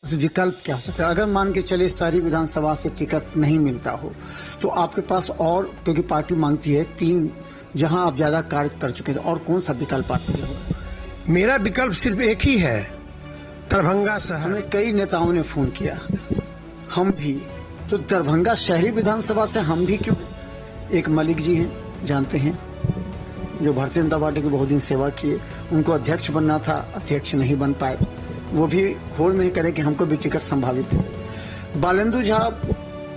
विकल्प क्या हो सकता है? अगर मान के चले शहरी विधानसभा से टिकट नहीं मिलता हो तो आपके पास और, क्योंकि पार्टी मांगती है 3 जहां आप ज्यादा कार्य कर चुके थे, और कौन सा विकल्प आपके लिए होगा? मेरा विकल्प सिर्फ एक ही है, दरभंगा शहर। हमें कई नेताओं ने फोन किया, हम भी तो दरभंगा शहरी विधानसभा से हम भी क्यों? एक मलिक जी हैं, जानते हैं, जो भारतीय जनता पार्टी की बहुत दिन सेवा किए, उनको अध्यक्ष बनना था, अध्यक्ष नहीं बन पाए, वो भी होड़ में करे कि हमको भी टिकट संभावित है। बालेंदु झा,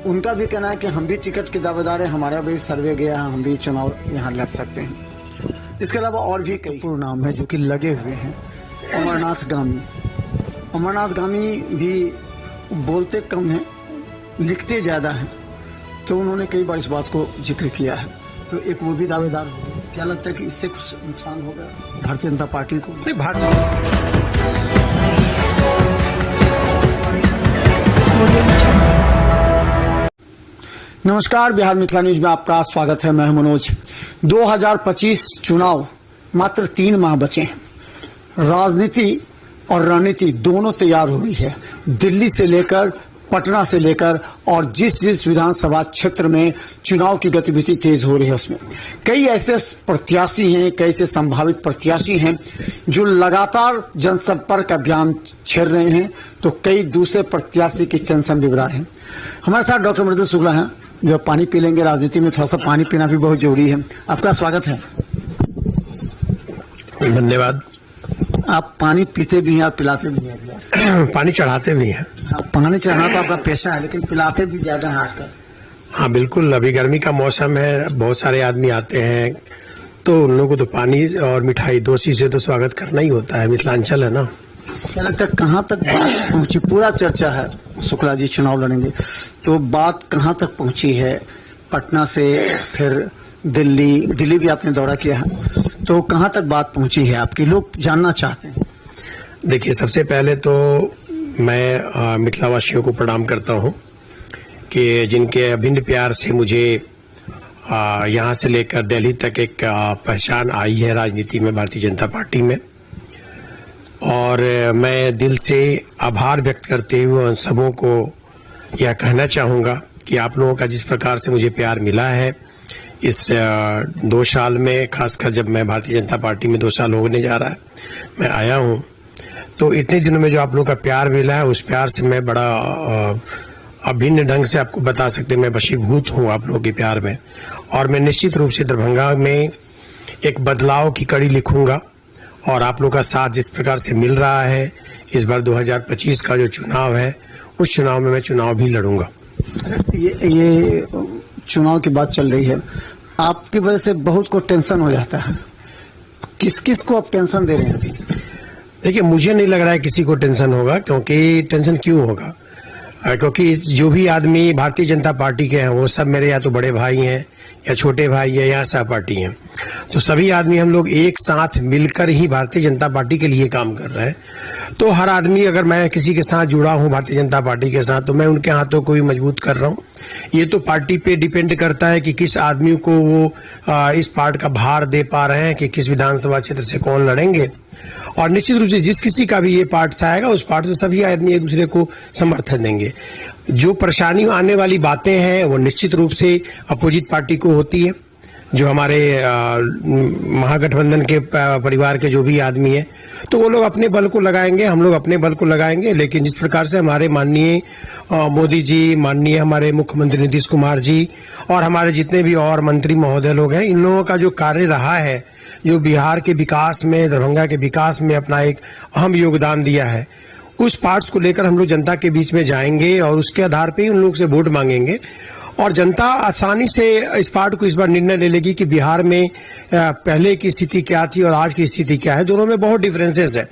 उनका भी कहना है कि हम भी टिकट के दावेदार हैं, हमारा भी सर्वे गया है, हम भी चुनाव यहाँ लड़ सकते हैं। इसके अलावा और भी कई नाम है जो कि लगे हुए हैं। अमरनाथ गामी भी बोलते कम हैं, लिखते ज्यादा हैं, तो उन्होंने कई बार इस बात को जिक्र किया है, तो एक वो भी दावेदार हो। क्या लगता है कि इससे कुछ नुकसान होगा भारतीय जनता पार्टी को? नहीं, भारतीय नमस्कार, बिहार मिथिला न्यूज में आपका स्वागत है। मैं मनोज। 2025 चुनाव मात्र 3 माह बचे हैं। राजनीति और रणनीति दोनों तैयार हो गई है, दिल्ली से लेकर पटना से लेकर, और जिस विधानसभा क्षेत्र में चुनाव की गतिविधि तेज हो रही है उसमें कई ऐसे प्रत्याशी हैं, कई ऐसे संभावित प्रत्याशी हैं जो लगातार जनसंपर्क अभियान छेड़ रहे हैं, तो कई दूसरे प्रत्याशी की टेंशन भी बढ़ा है। हमारे साथ डॉक्टर मृदुल शुक्ला हैं, जो पानी पी लेंगे। राजनीति में थोड़ा सा पानी पीना भी बहुत जरूरी है। आपका स्वागत है। धन्यवाद। आप पानी पीते भी हैं और पिलाते भी हैं। पानी चढ़ाते भी हैं। हाँ, पानी चढ़ाना तो आपका पेशा है, लेकिन पिलाते भी ज्यादा हैं आजकल। हाँ बिल्कुल, अभी गर्मी का मौसम है, बहुत सारे आदमी आते हैं, तो उन लोगों को तो पानी और मिठाई 2 चीजें तो स्वागत करना ही होता है, मिथिलांचल है ना। क्या लगता है कहाँ तक बात पहुंची? पूरा चर्चा है शुक्ला जी चुनाव लड़ेंगे, तो बात कहाँ तक पहुंची है? पटना से फिर दिल्ली भी आपने दौरा किया है, तो कहाँ तक बात पहुंची है आपकी? लोग जानना चाहते हैं। देखिए, सबसे पहले तो मैं मिथिलावासियों को प्रणाम करता हूं कि जिनके अभिन्न प्यार से मुझे यहाँ से लेकर दिल्ली तक एक पहचान आई है राजनीति में, भारतीय जनता पार्टी में, और मैं दिल से आभार व्यक्त करते हुए उन सबों को यह कहना चाहूँगा कि आप लोगों का जिस प्रकार से मुझे प्यार मिला है इस 2 साल में, खासकर जब मैं भारतीय जनता पार्टी में 2 साल होने जा रहा है, मैं आया हूँ, तो इतने दिनों में जो आप लोगों का प्यार मिला है, उस प्यार से मैं बड़ा अभिन्न ढंग से आपको बता सकते, मैं वशीभूत हूँ आप लोगों के प्यार में। और मैं निश्चित रूप से दरभंगा में एक बदलाव की कड़ी लिखूंगा, और आप लोगों का साथ जिस प्रकार से मिल रहा है, इस बार 2025 का जो चुनाव है, उस चुनाव में मैं चुनाव भी लड़ूंगा। ये चुनाव की बात चल रही है, आपकी वजह से बहुत को टेंशन हो जाता है। किस किस को आप टेंशन दे रहे हैं अभी? देखिए, मुझे नहीं लग रहा है किसी को टेंशन होगा, क्योंकि टेंशन क्यों होगा? क्योंकि जो भी आदमी भारतीय जनता पार्टी के हैं वो सब मेरे या तो बड़े भाई हैं या छोटे भाई हैं या सहपाठी हैं, तो सभी आदमी हम लोग एक साथ मिलकर ही भारतीय जनता पार्टी के लिए काम कर रहे हैं। तो हर आदमी, अगर मैं किसी के साथ जुड़ा हूं भारतीय जनता पार्टी के साथ, तो मैं उनके हाथों को भी मजबूत कर रहा हूं। ये तो पार्टी पे डिपेंड करता है कि किस आदमी को वो इस पार्ट का भार दे पा रहे हैं कि किस विधानसभा क्षेत्र से कौन लड़ेंगे। और निश्चित रूप से जिस किसी का भी ये पार्ट आएगा, उस पार्ट से सभी आदमी एक दूसरे को समर्थन देंगे। जो परेशानी आने वाली बातें हैं वो निश्चित रूप से अपोजिट पार्टी को होती है, जो हमारे महागठबंधन के परिवार के जो भी आदमी हैं, तो वो लोग अपने बल को लगाएंगे, हम लोग अपने बल को लगाएंगे। लेकिन जिस प्रकार से हमारे माननीय मोदी जी, माननीय हमारे मुख्यमंत्री नीतीश कुमार जी, और हमारे जितने भी और मंत्री महोदय लोग हैं, इन लोगों का जो कार्य रहा है, जो बिहार के विकास में, दरभंगा के विकास में अपना एक अहम योगदान दिया है, उस पार्ट्स को लेकर हम लोग जनता के बीच में जाएंगे और उसके आधार पे ही उन लोग से वोट मांगेंगे। और जनता आसानी से इस पार्ट को इस बार निर्णय ले लेगी कि बिहार में पहले की स्थिति क्या थी और आज की स्थिति क्या है, दोनों में बहुत डिफरेंसेस है।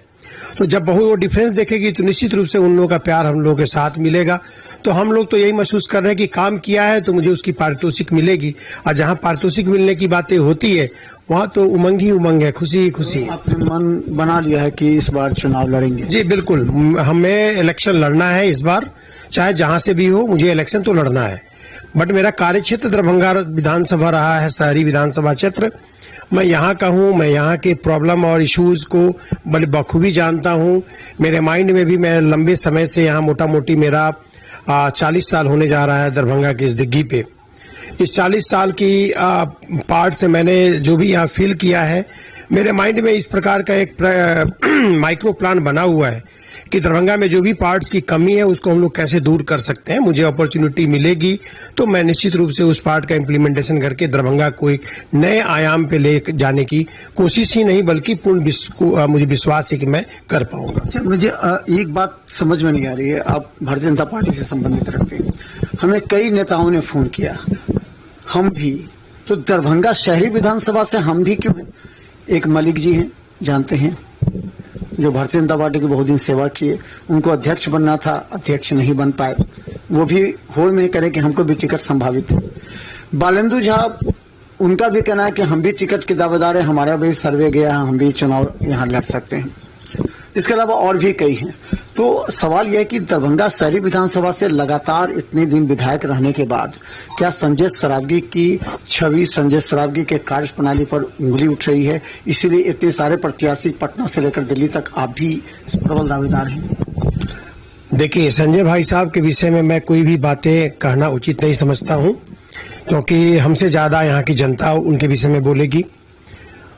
तो जब बहुत वो डिफरेंस देखेगी तो निश्चित रूप से उन लोगों का प्यार हम लोगों के साथ मिलेगा। तो हम लोग तो यही महसूस कर रहे हैं कि काम किया है तो मुझे उसकी पारितोषिक मिलेगी, और जहां पारितोषिक मिलने की बातें होती है वहां तो उमंग ही उमंग है, खुशी ही खुशी है। आपने मन बना लिया है कि इस बार चुनाव लड़ेंगे? जी बिल्कुल, हमें इलेक्शन लड़ना है इस बार, चाहे जहां से भी हो, मुझे इलेक्शन तो लड़ना है। बट मेरा कार्य क्षेत्र दरभंगा विधानसभा रहा है, शहरी विधानसभा क्षेत्र, मैं यहाँ का हूँ, मैं यहाँ के प्रॉब्लम और इश्यूज को बड़े बखूबी जानता हूँ। मेरे माइंड में भी मैं लंबे समय से यहाँ मोटा मोटी मेरा 40 साल होने जा रहा है दरभंगा की इस दिग्गी पे। इस 40 साल की पार्ट से मैंने जो भी यहाँ फील किया है, मेरे माइंड में इस प्रकार का एक माइक्रो प्लान बना हुआ है कि दरभंगा में जो भी पार्ट्स की कमी है उसको हम लोग कैसे दूर कर सकते हैं। मुझे अपॉर्चुनिटी मिलेगी तो मैं निश्चित रूप से उस पार्ट का इम्प्लीमेंटेशन करके दरभंगा को एक नए आयाम पे ले जाने की कोशिश ही नहीं बल्कि पूर्ण मुझे विश्वास है कि मैं कर पाऊंगा। अच्छा, मुझे एक बात समझ में नहीं आ रही है। आप भारतीय जनता पार्टी से संबंधित रखते हैं, हमें कई नेताओं ने फोन किया, हम भी तो दरभंगा शहरी विधानसभा से हम भी क्यों? एक मलिक जी हैं, जानते हैं, जो भारतीय जनता पार्टी की बहुत दिन सेवा किए, उनको अध्यक्ष बनना था, अध्यक्ष नहीं बन पाए, वो भी होड़ में करे कि हमको भी टिकट संभावित है। बालेंदु झा, उनका भी कहना है कि हम भी टिकट के दावेदार हैं, हमारा भी सर्वे गया, हम भी चुनाव यहाँ लड़ सकते हैं। इसके अलावा और भी कई हैं। तो सवाल यह है कि दरभंगा शहरी विधानसभा से लगातार इतने दिन विधायक रहने के बाद क्या संजय सरावगी की छवि, संजय सरावगी के कार्यप्रणाली पर उंगली उठ रही है, इसीलिए इतने सारे प्रत्याशी पटना से लेकर दिल्ली तक आप भी प्रबल दावेदार हैं? देखिए, संजय भाई साहब के विषय में मैं कोई भी बातें कहना उचित नहीं समझता हूं, क्योंकि हमसे ज्यादा यहाँ की जनता उनके विषय में बोलेगी।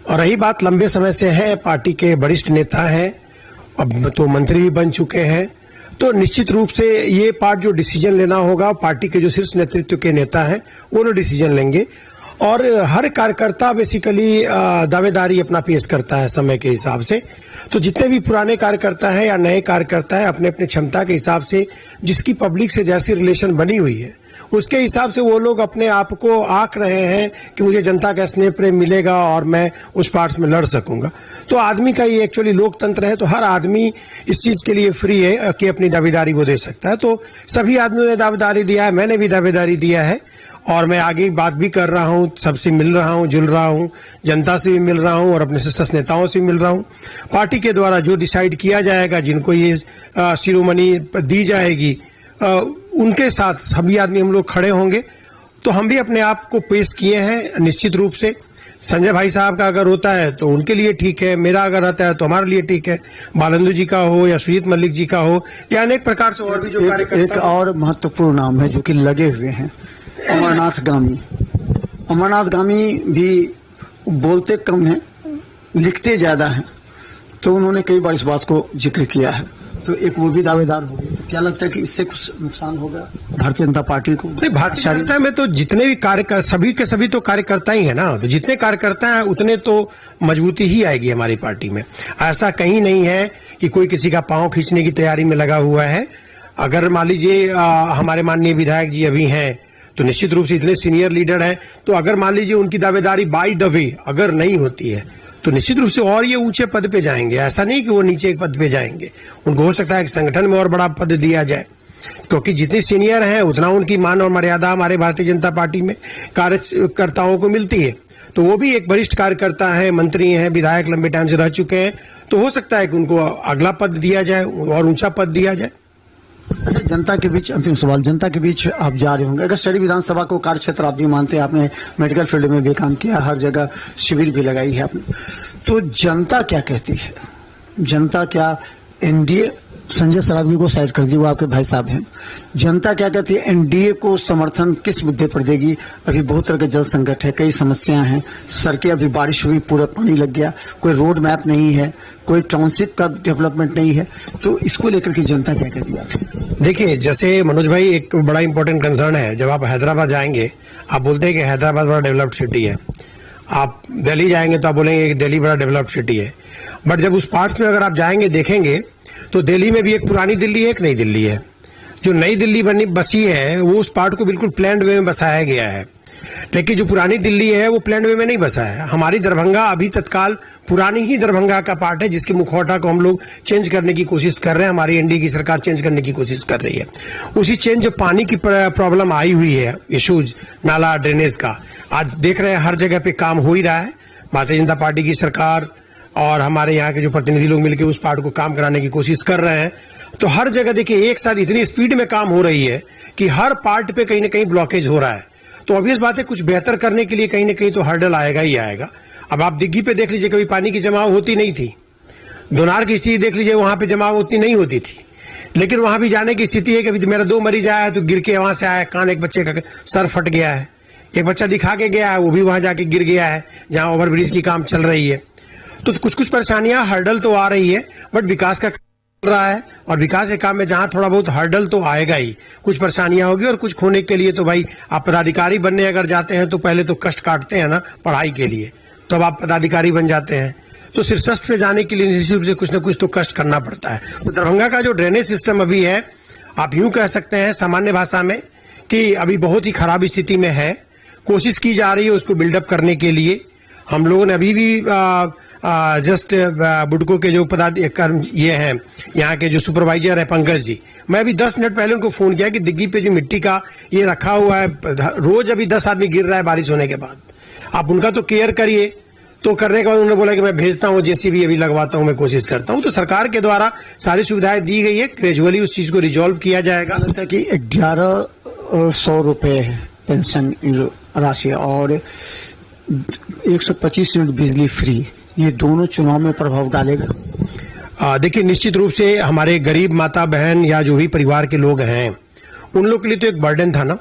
और रही बात, लंबे समय से है, पार्टी के वरिष्ठ नेता हैं, अब तो मंत्री भी बन चुके हैं, तो निश्चित रूप से ये पार्ट जो डिसीजन लेना होगा, पार्टी के जो शीर्ष नेतृत्व के नेता हैं वो लोग डिसीजन लेंगे। और हर कार्यकर्ता बेसिकली दावेदारी अपना पेश करता है समय के हिसाब से। तो जितने भी पुराने कार्यकर्ता हैं या नए कार्यकर्ता हैं, अपने अपने क्षमता के हिसाब से जिसकी पब्लिक से जैसी रिलेशन बनी हुई है उसके हिसाब से वो लोग अपने आप को आंक रहे हैं कि मुझे जनता का स्नेह प्रेम मिलेगा और मैं उस पार्ट में लड़ सकूंगा। तो आदमी का ये एक्चुअली लोकतंत्र है, तो हर आदमी इस चीज के लिए फ्री है कि अपनी दावेदारी वो दे सकता है। तो सभी आदमियों ने दावेदारी दिया है, मैंने भी दावेदारी दिया है और मैं आगे बात भी कर रहा हूं, सबसे मिल रहा हूं, जुल रहा हूं, जनता से भी मिल रहा हूं और अपने शीर्ष नेताओं से भी मिल रहा हूं। पार्टी के द्वारा जो डिसाइड किया जाएगा, जिनको ये शिरोमणि दी जाएगी, उनके साथ सभी आदमी हम लोग खड़े होंगे। तो हम भी अपने आप को पेश किए हैं निश्चित रूप से। संजय भाई साहब का अगर होता है तो उनके लिए ठीक है, मेरा अगर रहता है तो हमारे लिए ठीक है, बालेंदु जी का हो या सुजीत मलिक जी का हो या अनेक प्रकार से और भी जो एक और महत्वपूर्ण नाम है जो कि लगे हुए हैं, अमरनाथ गामी। अमरनाथ गामी भी बोलते कम हैं, लिखते ज्यादा हैं, तो उन्होंने कई बार इस बात को जिक्र किया है। तो एक वो भी दावेदार हो गए, तो क्या लगता है कि इससे कुछ नुकसान होगा भारतीय जनता पार्टी को? भारतीय जनता में तो जितने भी कार्यकर्ता, सभी के सभी तो कार्यकर्ता ही है ना, तो जितने कार्यकर्ता हैं उतने तो मजबूती ही आएगी हमारी पार्टी में। ऐसा कहीं नहीं है कि कोई किसी का पांव खींचने की तैयारी में लगा हुआ है। अगर मान लीजिए हमारे माननीय विधायक जी अभी हैं तो निश्चित रूप से इतने सीनियर लीडर हैं, तो अगर मान लीजिए उनकी दावेदारी बाय द वे अगर नहीं होती है तो निश्चित रूप से और ये ऊंचे पद पे जाएंगे। ऐसा नहीं कि वो नीचे एक पद पे जाएंगे, उनको हो सकता है कि संगठन में और बड़ा पद दिया जाए, क्योंकि जितने सीनियर हैं उतना उनकी मान और मर्यादा हमारे भारतीय जनता पार्टी में कार्यकर्ताओं को मिलती है। तो वो भी एक वरिष्ठ कार्यकर्ता है, मंत्री हैं, विधायक लंबे टाइम से रह चुके हैं, तो हो सकता है कि उनको अगला पद दिया जाए और ऊंचा पद दिया जाए। अच्छा, जनता के बीच अंतिम सवाल, जनता के बीच आप जा रहे होंगे, अगर शहरी विधानसभा को कार्य क्षेत्र आप भी मानते हैं, आपने मेडिकल फील्ड में भी काम किया, हर जगह शिविर भी लगाई है आपने, तो जनता क्या कहती है? जनता क्या एनडीए, संजय सरावगी को साइड कर दी, वो आपके भाई साहब हैं, जनता क्या कहती है? एनडीए को समर्थन किस मुद्दे पर देगी? अभी बहुत तरह के जल संकट है, कई समस्याएं हैं, सड़कें, अभी बारिश हुई पूरा पानी लग गया, कोई रोड मैप नहीं है, कोई टाउनशिप का डेवलपमेंट नहीं है, तो इसको लेकर के जनता क्या कहती है? देखिए, जैसे मनोज भाई, एक बड़ा इंपॉर्टेंट कंसर्न है, जब आप हैदराबाद जाएंगे आप बोलते हैं कि हैदराबाद बड़ा डेवलप्ड सिटी है, आप दिल्ली जाएंगे तो आप बोलेंगे कि दिल्ली बड़ा डेवलप्ड सिटी है, बट जब उस पार्ट्स में अगर आप जाएंगे देखेंगे तो दिल्ली में भी एक पुरानी दिल्ली है, एक नई दिल्ली है। जो नई दिल्ली बसी है वो उस पार्ट को बिल्कुल प्लान्ड वे में बसाया गया है, लेकिन जो पुरानी दिल्ली है वो प्लान्ड वे में नहीं बसा है। हमारी दरभंगा अभी तत्काल पुरानी ही दरभंगा का पार्ट है, जिसके मुखौटा को हम लोग चेंज करने की कोशिश कर रहे हैं, हमारी एनडीए की सरकार चेंज करने की कोशिश कर रही है। उसी चेंज, जो पानी की प्रॉब्लम आई हुई है, इशूज नाला ड्रेनेज का, आज देख रहे हैं हर जगह पे काम हो ही रहा है। भारतीय जनता पार्टी की सरकार और हमारे यहाँ के जो प्रतिनिधि लोग मिलकर उस पार्ट को काम कराने की कोशिश कर रहे हैं। तो हर जगह देखिए एक साथ इतनी स्पीड में काम हो रही है कि हर पार्ट पे कहीं ना कहीं ब्लॉकेज हो रहा है। तो ऑब्वियस बात है, कुछ बेहतर करने के लिए कहीं ना कहीं तो हर्डल आएगा ही आएगा। अब आप दिग्गी पे देख लीजिए, कभी पानी की जमाव होती नहीं थी। दोनार की स्थिति देख लीजिए, वहां पे जमाव उतनी नहीं होती थी, लेकिन वहां भी जाने की स्थिति है कि मेरा 2 मरीज आया तो गिर के वहां से आया, कान एक बच्चे का सर फट गया है, एक बच्चा दिखा के गया है, वो भी वहां जाके गिर गया है जहां ओवरब्रिज की काम चल रही है। तो कुछ परेशानियां, हर्डल तो आ रही है, बट विकास का रहा है, और विकास के काम में जहां थोड़ा बहुत हर्डल तो आएगा ही, कुछ परेशानियां होगी। और कुछ खोने के लिए तो भाई आप पदाधिकारी बनने अगर जाते हैं तो पहले तो कष्ट काटते हैं ना पढ़ाई के लिए, तो अब आप पदाधिकारी बन जाते हैं तो शीर्षस्थ पे जाने के लिए निश्चित रूप से कुछ न कुछ तो कष्ट करना पड़ता है। तो दरभंगा का जो ड्रेनेज सिस्टम अभी है, आप यूं कह सकते हैं सामान्य भाषा में कि अभी बहुत ही खराब स्थिति में है। कोशिश की जा रही है उसको बिल्डअप करने के लिए। हम लोगों ने अभी भी जस्ट बुडको के जो पदाधिकारी ये हैं, यहाँ के जो सुपरवाइजर है पंकज जी, मैं अभी 10 मिनट पहले उनको फोन किया कि दिग्गी पे जो मिट्टी का ये रखा हुआ है, रोज अभी 10 आदमी गिर रहा है बारिश होने के बाद, आप उनका तो केयर करिए। तो करने के बाद उन्होंने बोला कि मैं भेजता हूँ, जेसीबी अभी लगवाता हूँ, मैं कोशिश करता हूँ। तो सरकार के द्वारा सारी सुविधाएं दी गई है, ग्रेजुअली उस चीज को रिजॉल्व किया जाएगा। लगता है कि 1100 रुपए पेंशन राशि और 125 यूनिट बिजली फ्री, ये दोनों चुनाव में प्रभाव डालेगा? देखिए, निश्चित रूप से हमारे गरीब माता बहन या जो भी परिवार के लोग हैं उन लोग के लिए तो एक बर्डन था ना।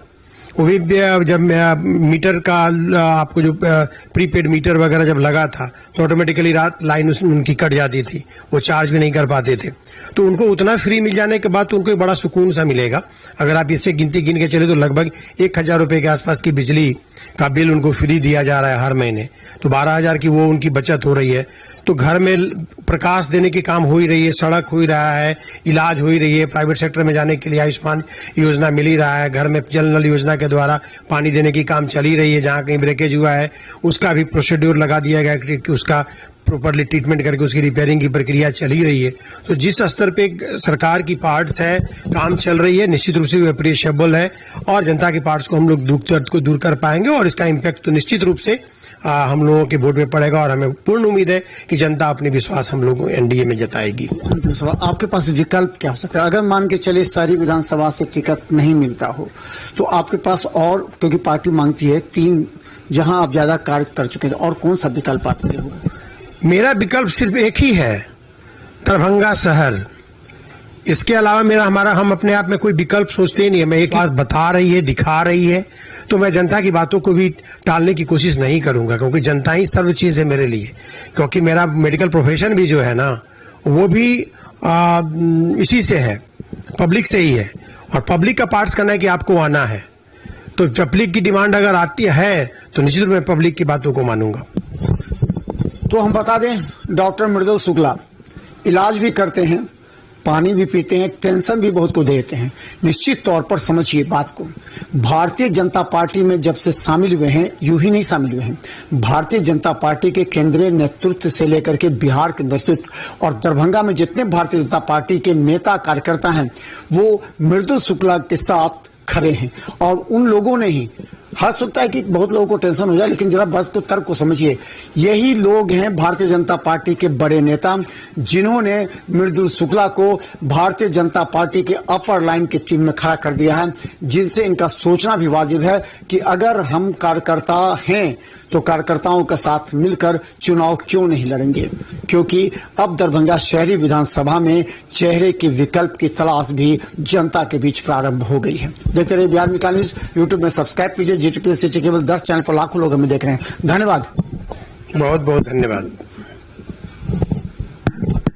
वो भी जब मीटर का आपको जो प्रीपेड मीटर वगैरह जब लगा था तो ऑटोमेटिकली रात लाइन उनकी कट जाती थी, वो चार्ज भी नहीं कर पाते थे। तो उनको उतना फ्री मिल जाने के बाद तो उनको एक बड़ा सुकून सा मिलेगा। अगर आप इससे गिनती गिन के चले तो लगभग 1000 रुपए के आसपास की बिजली का बिल उनको फ्री दिया जा रहा है हर महीने, तो 12,000 की वो उनकी बचत हो रही है। तो घर में प्रकाश देने की काम हो ही रही है, सड़क हो ही रहा है, इलाज हो ही रही है, प्राइवेट सेक्टर में जाने के लिए आयुष्मान योजना मिल ही रहा है, घर में जल नल योजना के द्वारा पानी देने की काम चल ही रही है। जहाँ कहीं ब्रेकेज हुआ है उसका भी प्रोसीड्यूर लगा दिया गया कि उसका प्रॉपरली ट्रीटमेंट करके उसकी रिपेयरिंग की प्रक्रिया चल ही रही है। तो जिस स्तर पे सरकार की पार्ट्स है, काम चल रही है, निश्चित रूप से वो अप्रिशिएबल है और जनता की पार्ट्स को हम लोग दुख दर्द को दूर कर पाएंगे और इसका इम्पैक्ट तो निश्चित रूप से हम लोगों के वोट में पड़ेगा और हमें पूर्ण उम्मीद है कि जनता अपनी विश्वास हम लोगों एनडीए में जताएगी। आपके पास विकल्प क्या हो सकता है? अगर मान के चले सारी विधानसभा से टिकट नहीं मिलता हो तो आपके पास और, क्योंकि पार्टी मांगती है 3 जहां आप ज्यादा कार्य कर चुके हैं, और कौन सा विकल्प आपके लिए होगा? मेरा विकल्प सिर्फ एक ही है, दरभंगा शहर। इसके अलावा हम अपने आप में कोई विकल्प सोचते ही नहीं है। मैं एक बात बता रही है, दिखा रही है, तो मैं जनता की बातों को भी टालने की कोशिश नहीं करूंगा, क्योंकि जनता ही सर्व चीज है मेरे लिए। क्योंकि मेरा मेडिकल प्रोफेशन भी जो है ना वो भी इसी से है, पब्लिक से ही है, और पब्लिक का पार्ट्स करना है कि आपको आना है। तो पब्लिक की डिमांड अगर आती है तो निश्चित रूप में पब्लिक की बातों को मानूंगा। तो हम बता दें, डॉक्टर मृदुल शुक्ला इलाज भी करते हैं, पानी भी पीते हैं, टेंशन भी बहुत को देते हैं। निश्चित तौर पर समझिए बात को, भारतीय जनता पार्टी में जब से शामिल हुए हैं, यूं ही नहीं शामिल हुए हैं, भारतीय जनता पार्टी के केंद्रीय नेतृत्व से लेकर के बिहार के नेतृत्व और दरभंगा में जितने भारतीय जनता पार्टी के नेता कार्यकर्ता हैं वो मृदुल शुक्ला के साथ खड़े हैं। और उन लोगों ने ही, हर सकता है कि बहुत लोगों को टेंशन हो जाए, लेकिन जरा बस को तर्क को समझिए, यही लोग हैं भारतीय जनता पार्टी के बड़े नेता जिन्होंने मृदुल शुक्ला को भारतीय जनता पार्टी के अपर लाइन की टीम में खड़ा कर दिया है, जिनसे इनका सोचना भी वाजिब है कि अगर हम कार्यकर्ता हैं तो कार्यकर्ताओं के साथ मिलकर चुनाव क्यों नहीं लड़ेंगे, क्योंकि अब दरभंगा शहरी विधानसभा में चेहरे के विकल्प की तलाश भी जनता के बीच प्रारंभ हो गई है। देखते रहिए बिहार निकाल न्यूज, यूट्यूब में सब्सक्राइब कीजिए, जीटीपी सिटी केबल 10 चैनल पर लाखों लोग हमें देख रहे हैं। धन्यवाद, बहुत बहुत धन्यवाद।